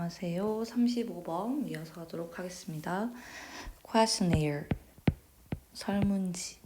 안녕하세요. 35번 이어서 하도록 하겠습니다. questionnaire, 설문지,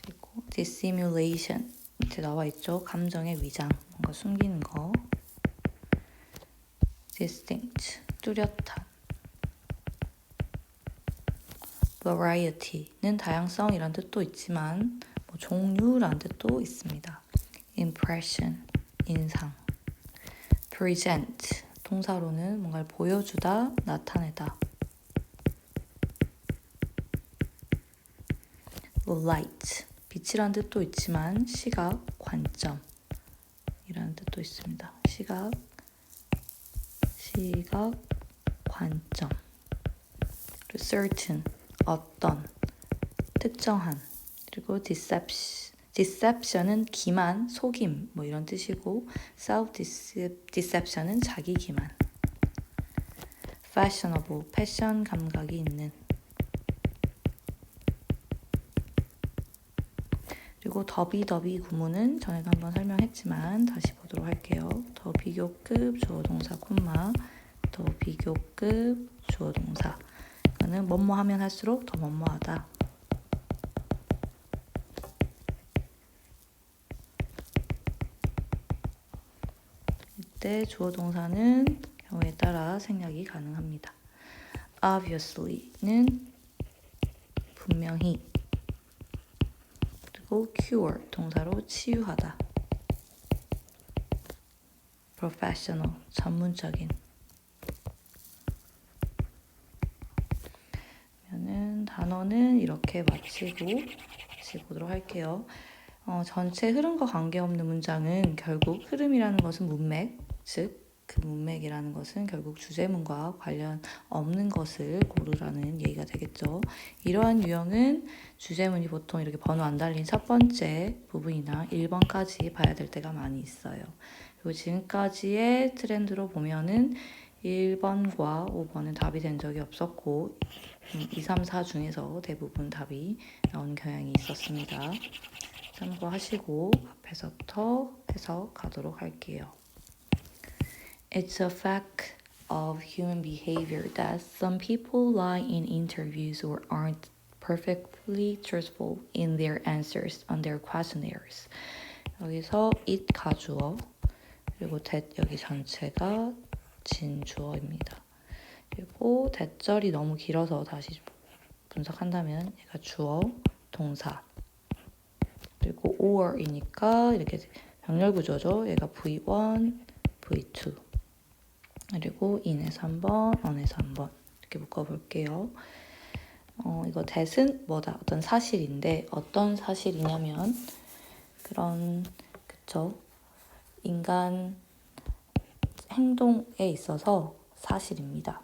그리고 dissimulation, 밑에 나와 있죠. 감정의 위장, 뭔가 숨기는 거. distinct, 뚜렷한. variety는 다양성이란 뜻도 있지만 종류란 뜻도 있습니다. impression, 인상. present, 동사로는 뭔가를 보여주다, 나타내다. light, 빛이란 뜻도 있지만 시각, 관점 이라는 뜻도 있습니다. 시각, 관점. certain, 어떤, 특정한. 그리고 deception은 기만, 속임 이런 뜻이고 self-deception은 자기 기만. fashionable, 패션 감각이 있는. 그리고 더비 구문은 전에도 한번 설명했지만 다시 보도록 할게요. 더 비교급 주어 동사 콤마 더 비교급 주어 동사. 이거는 뭐뭐 하면 할수록 더 뭐뭐하다. 이때 주어 동사는 경우에 따라 생략이 가능합니다. obviously는 분명히. 그리고 cure, 동사로 치유하다. professional, 전문적인. 그러면은 단어는 이렇게 마치고 다시 보도록 할게요. 전체 흐름과 관계없는 문장은 결국 흐름이라는 것은 문맥, 즉 그 문맥이라는 것은 결국 주제문과 관련 없는 것을 고르라는 얘기가 되겠죠. 이러한 유형은 주제문이 보통 이렇게 번호 안 달린 첫 번째 부분이나 1번까지 봐야 될 때가 많이 있어요. 그리고 지금까지의 트렌드로 보면은 1번과 5번은 답이 된 적이 없었고 2, 3, 4 중에서 대부분 답이 나오는 경향이 있었습니다. 참고하시고 앞에서부터 해석하도록 할게요. It's a fact of human behavior that some people lie in interviews or aren't perfectly truthful in their answers on their questionnaires. 여기서 it 가주어 그리고 that 여기 전체가 진주어입니다. 그리고 대절이 너무 길어서 다시 분석한다면 얘가 주어, 동사 그리고 or이니까 이렇게 병렬 구조죠. 얘가 V1, V2 그리고 in에서 한번, on에서 한번 이렇게 묶어볼게요. 이거 that은 뭐다? 어떤 사실인데 어떤 사실이냐면 그쵸? 인간 행동에 있어서 사실입니다.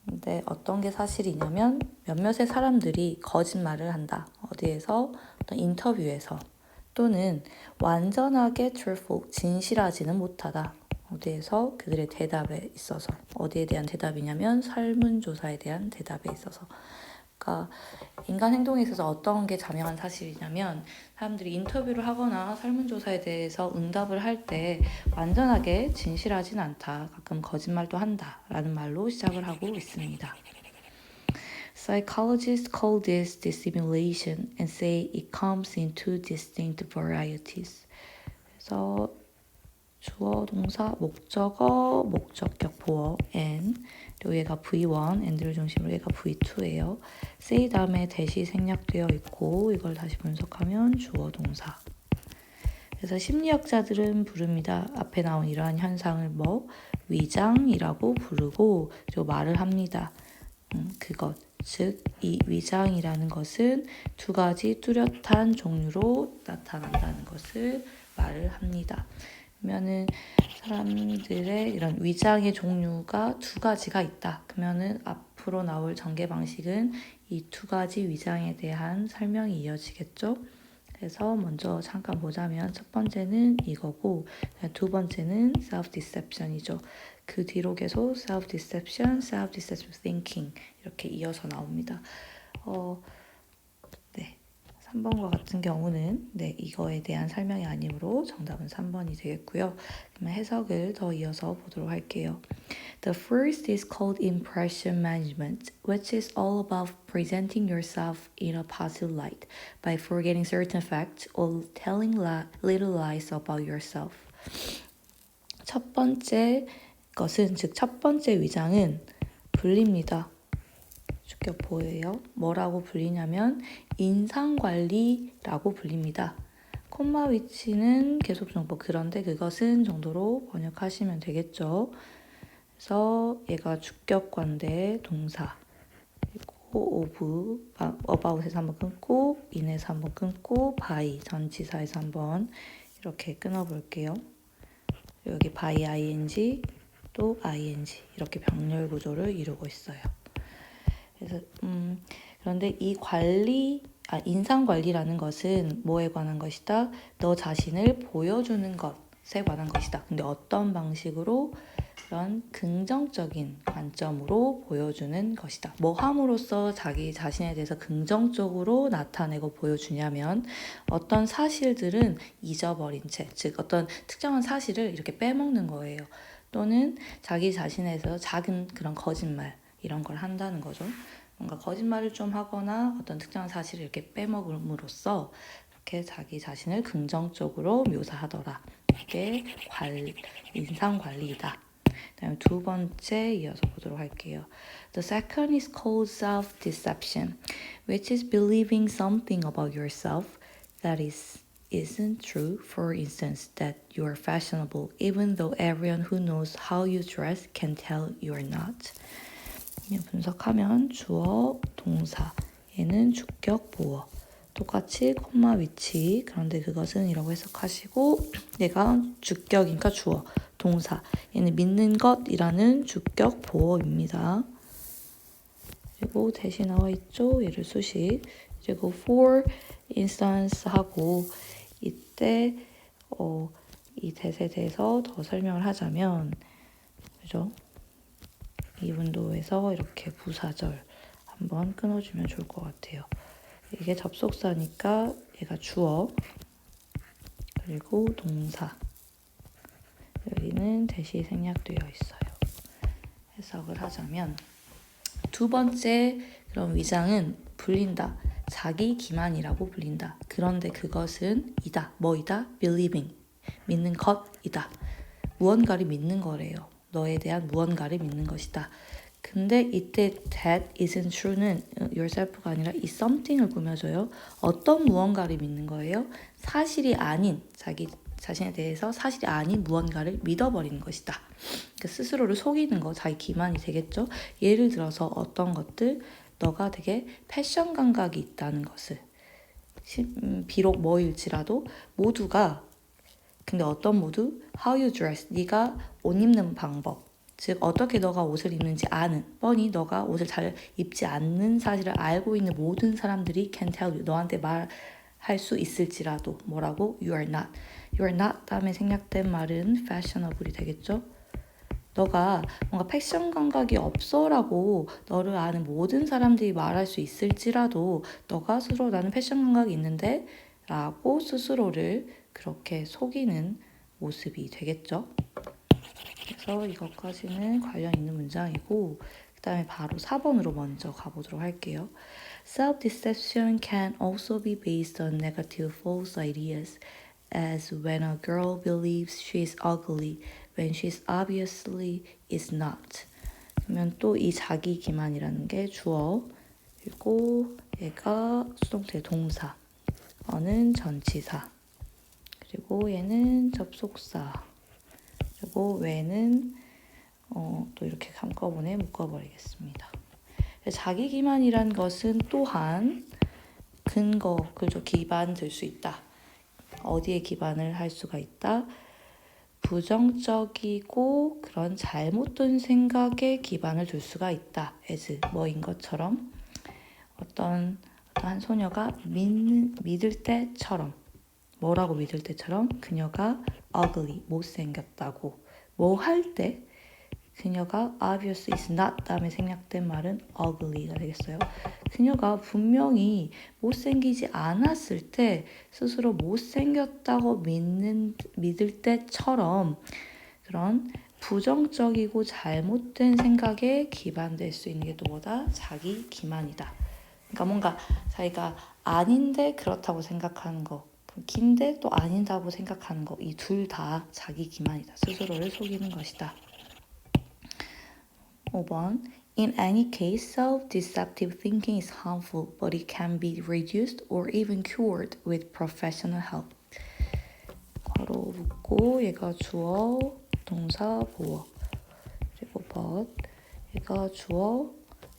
근데 어떤 게 사실이냐면 몇몇의 사람들이 거짓말을 한다. 어디에서? 어떤 인터뷰에서 또는 완전하게 truthful, 진실하지는 못하다. 어디에서? 그들의 대답에 있어서. 어디에 대한 대답이냐면 설문조사에 대한 대답에 있어서. 그러니까 인간 행동에 있어서 어떤 게 자명한 사실이냐면 사람들이 인터뷰를 하거나 설문조사에 대해서 응답을 할 때 완전하게 진실하진 않다. 가끔 거짓말도 한다. 라는 말로 시작을 하고 있습니다. Psychologists call this dissimulation and say it comes in two distinct varieties. 그래서 주어, 동사, 목적어, 목적격, 보어, and 그리고 얘가 V1, and를 중심으로 얘가 V2예요. say 다음에 that이 생략되어 있고 이걸 다시 분석하면 주어, 동사. 그래서 심리학자들은 부릅니다. 앞에 나온 이러한 현상을 위장이라고 부르고 그리고 말을 합니다. 그것, 즉 이 위장이라는 것은 두 가지 뚜렷한 종류로 나타난다는 것을 말을 합니다. 그러면은 사람들의 이런 위장의 종류가 두 가지가 있다. 그러면은 앞으로 나올 전개 방식은 이 두 가지 위장에 대한 설명이 이어지겠죠. 그래서 먼저 잠깐 보자면 첫 번째는 이거고 두 번째는 self-deception이죠. 그 뒤로 계속 self-deception, self-deceptive thinking 이렇게 이어서 나옵니다. 네, 3번과 같은 경우는 이거에 대한 설명이 아니므로 정답은 3번이 되겠고요. 그러면 해석을 더 이어서 보도록 할게요. The first is called impression management, which is all about presenting yourself in a positive light by forgetting certain facts or telling little lies about yourself. 첫 번째 것은, 즉 첫 번째 위장은 불립니다. 주격보호예요. 뭐라고 불리냐면 인상관리라고 불립니다. 콤마 위치는 계속정보, 그런데 그것은 정도로 번역하시면 되겠죠. 그래서 얘가 주격관대 동사, 그리고 of, about에서 한번 끊고, in에서 한번 끊고, by, 전치사에서 한번 이렇게 끊어볼게요. 여기 by ing, 또 ing 이렇게 병렬 구조를 이루고 있어요. 그래서 그런데 이 인상 관리라는 것은 뭐에 관한 것이다? 너 자신을 보여주는 것에 관한 것이다. 근데 어떤 방식으로? 그런 긍정적인 관점으로 보여주는 것이다. 뭐 함으로써 자기 자신에 대해서 긍정적으로 나타내고 보여주냐면 어떤 사실들은 잊어버린 채, 즉 어떤 특정한 사실을 이렇게 빼먹는 거예요. 또는 자기 자신에 대해서 작은 그런 거짓말 이런 걸 한다는 거죠. 뭔가 거짓말을 좀 하거나 어떤 특정한 사실을 이렇게 빼먹음으로써 이렇게 자기 자신을 긍정적으로 묘사하더라. 이게 인상관리이다. 다음 두 번째 이어서 보도록 할게요. The second is called self-deception, which is believing something about yourself that isn't true. For instance, that you are fashionable, even though everyone who knows how you dress can tell you are not. 분석하면 주어, 동사, 얘는 주격, 보어. 똑같이 콤마 위치, 그런데 그것은 이라고 해석하시고 얘가 주격이니까 주어, 동사, 얘는 믿는 것이라는 주격, 보어입니다. 그리고 대신 나와 있죠. 얘를 수식. 그리고 for instance 하고 이때 이 대세에 대해서 더 설명을 하자면, 그죠? 이 문도에서 이렇게 부사절 한번 끊어주면 좋을 것 같아요. 이게 접속사니까 얘가 주어, 그리고 동사, 여기는 대시 생략되어 있어요. 해석을 하자면 두 번째 그런 위장은 불린다. 자기 기만이라고 불린다. 그런데 그것은 이다. 뭐이다? believing, 믿는 것이다. 무언가를 믿는 거래요. 너에 대한 무언가를 믿는 것이다. 근데 이때 that isn't true는 yourself가 아니라 is something을 꾸며줘요. 어떤 무언가를 믿는 거예요? 사실이 아닌, 자기 자신에 대해서 사실이 아닌 무언가를 믿어버리는 것이다. 그러니까 스스로를 속이는 거, 자기 기만이 되겠죠. 예를 들어서 어떤 것들, 너가 되게 패션 감각이 있다는 것을, 비록 뭐일지라도 모두가, 근데 어떤 모두? How you dress, 네가 옷 입는 방법, 즉 어떻게 너가 옷을 입는지 아는, 뻔히 너가 옷을 잘 입지 않는 사실을 알고 있는 모든 사람들이 can tell you, 너한테 말할 수 있을지라도 뭐라고? You are not. You are not 다음에 생략된 말은 fashionable이 되겠죠. 너가 뭔가 패션 감각이 없어라고 너를 아는 모든 사람들이 말할 수 있을지라도 너가 스스로 나는 패션 감각이 있는데 라고 스스로를 그렇게 속이는 모습이 되겠죠. 그래서 이것까지는 관련 있는 문장이고, 그 다음에 바로 4번으로 먼저 가보도록 할게요. Self-deception can also be based on negative false ideas, as when a girl believes she is ugly when she obviously is not. 그러면 또 이 자기 기만이라는 게 주어, 그리고 얘가 수동태 동사, 어는 전치사, 그리고 얘는 접속사, 그리고 왜는 또 이렇게 한꺼번에 묶어버리겠습니다. 자기 기만이란 것은 또한 근거, 그죠? 기반 될 수 있다. 어디에 기반을 할 수가 있다? 부정적이고 그런 잘못된 생각에 기반을 둘 수가 있다. as 뭐인 것처럼 어떤 한 소녀가 믿을 때처럼, 뭐라고 믿을 때처럼? 그녀가 ugly, 못생겼다고. 뭐 할 때? 그녀가 obvious is not 다음에 생략된 말은 ugly가 되겠어요. 그녀가 분명히 못생기지 않았을 때 스스로 못생겼다고 믿을 때처럼 그런 부정적이고 잘못된 생각에 기반될 수 있는 게 또 뭐다? 자기 기만이다. 그러니까 뭔가 자기가 아닌데 그렇다고 생각하는 거, 긴데 또 아닌다고 생각하는 거, 이 둘 다 자기 기만이다. 스스로를 속이는 것이다. 5번. In any case, self-deceptive thinking is harmful, but it can be reduced or even cured with professional help. 괄호 묶고 얘가 주어, 동사, 보어. 그리고 but 얘가 주어,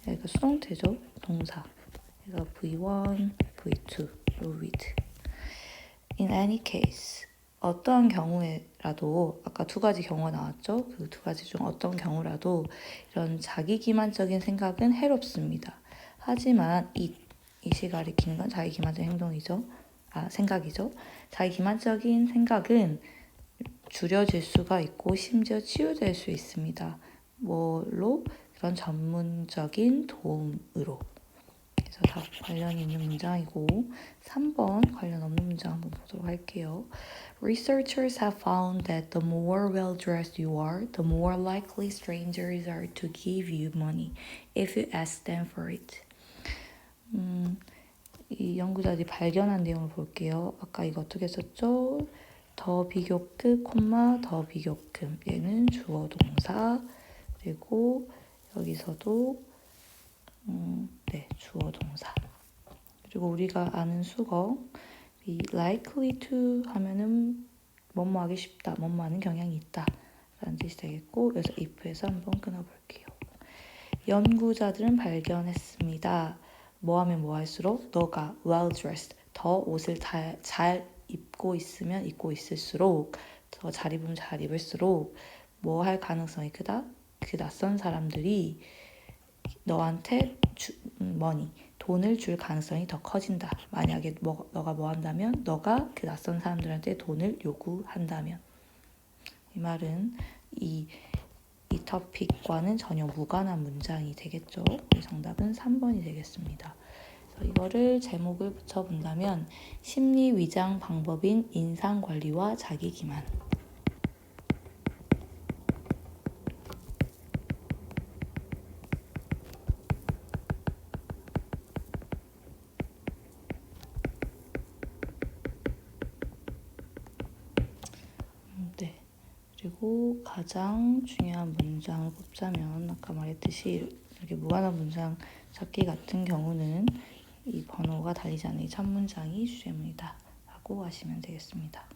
얘가 수동태죠. 동사. 얘가 V1, V2, with. In any case, 어떠한 경우에라도 아까 두 가지 경우가 나왔죠. 그 두 가지 중 어떤 경우라도 이런 자기 기만적인 생각은 해롭습니다. 하지만 이 시가 가리키는 건 자기 기만적인 행동이죠. 생각이죠. 자기 기만적인 생각은 줄여질 수가 있고 심지어 치유될 수 있습니다. 뭘로? 그런 전문적인 도움으로. 그래서 다 관련 있는 문장이고 3번 관련 없는 문장 한번 보도록 할게요. Researchers have found that the more well-dressed you are, the more likely strangers are to give you money if you ask them for it. 이 연구자들이 발견한 내용을 볼게요. 아까 이거 어떻게 썼죠? 더 비교급, 더 비교급. 얘는 주어 동사. 그리고 여기서도 주어 동사. 그리고 우리가 아는 수거 be likely to 하면은 뭐뭐 하기 쉽다, 뭐뭐 하는 경향이 있다 라는 뜻이 되겠고 그래서 if에서 한번 끊어볼게요. 연구자들은 발견했습니다. 뭐 하면 뭐 할수록 너가 well dressed, 더 옷을 잘 입고 있으면 입고 있을수록 더 잘 입으면 잘 입을수록 뭐 할 가능성이 크다? 그 낯선 사람들이 너한테 돈을 줄 가능성이 더 커진다. 만약에 너가 뭐 한다면 너가 그 낯선 사람들한테 돈을 요구한다면 이 말은 이 터픽과는 전혀 무관한 문장이 되겠죠. 정답은 3번이 되겠습니다. 그래서 이거를 제목을 붙여본다면 심리 위장 방법인 인상관리와 자기기만. 그리고 가장 중요한 문장을 뽑자면 아까 말했듯이 이렇게 무관한 문장 찾기 같은 경우는 이 번호가 달리지 않는 이 첫 문장이 주제문이다 라고 하시면 되겠습니다.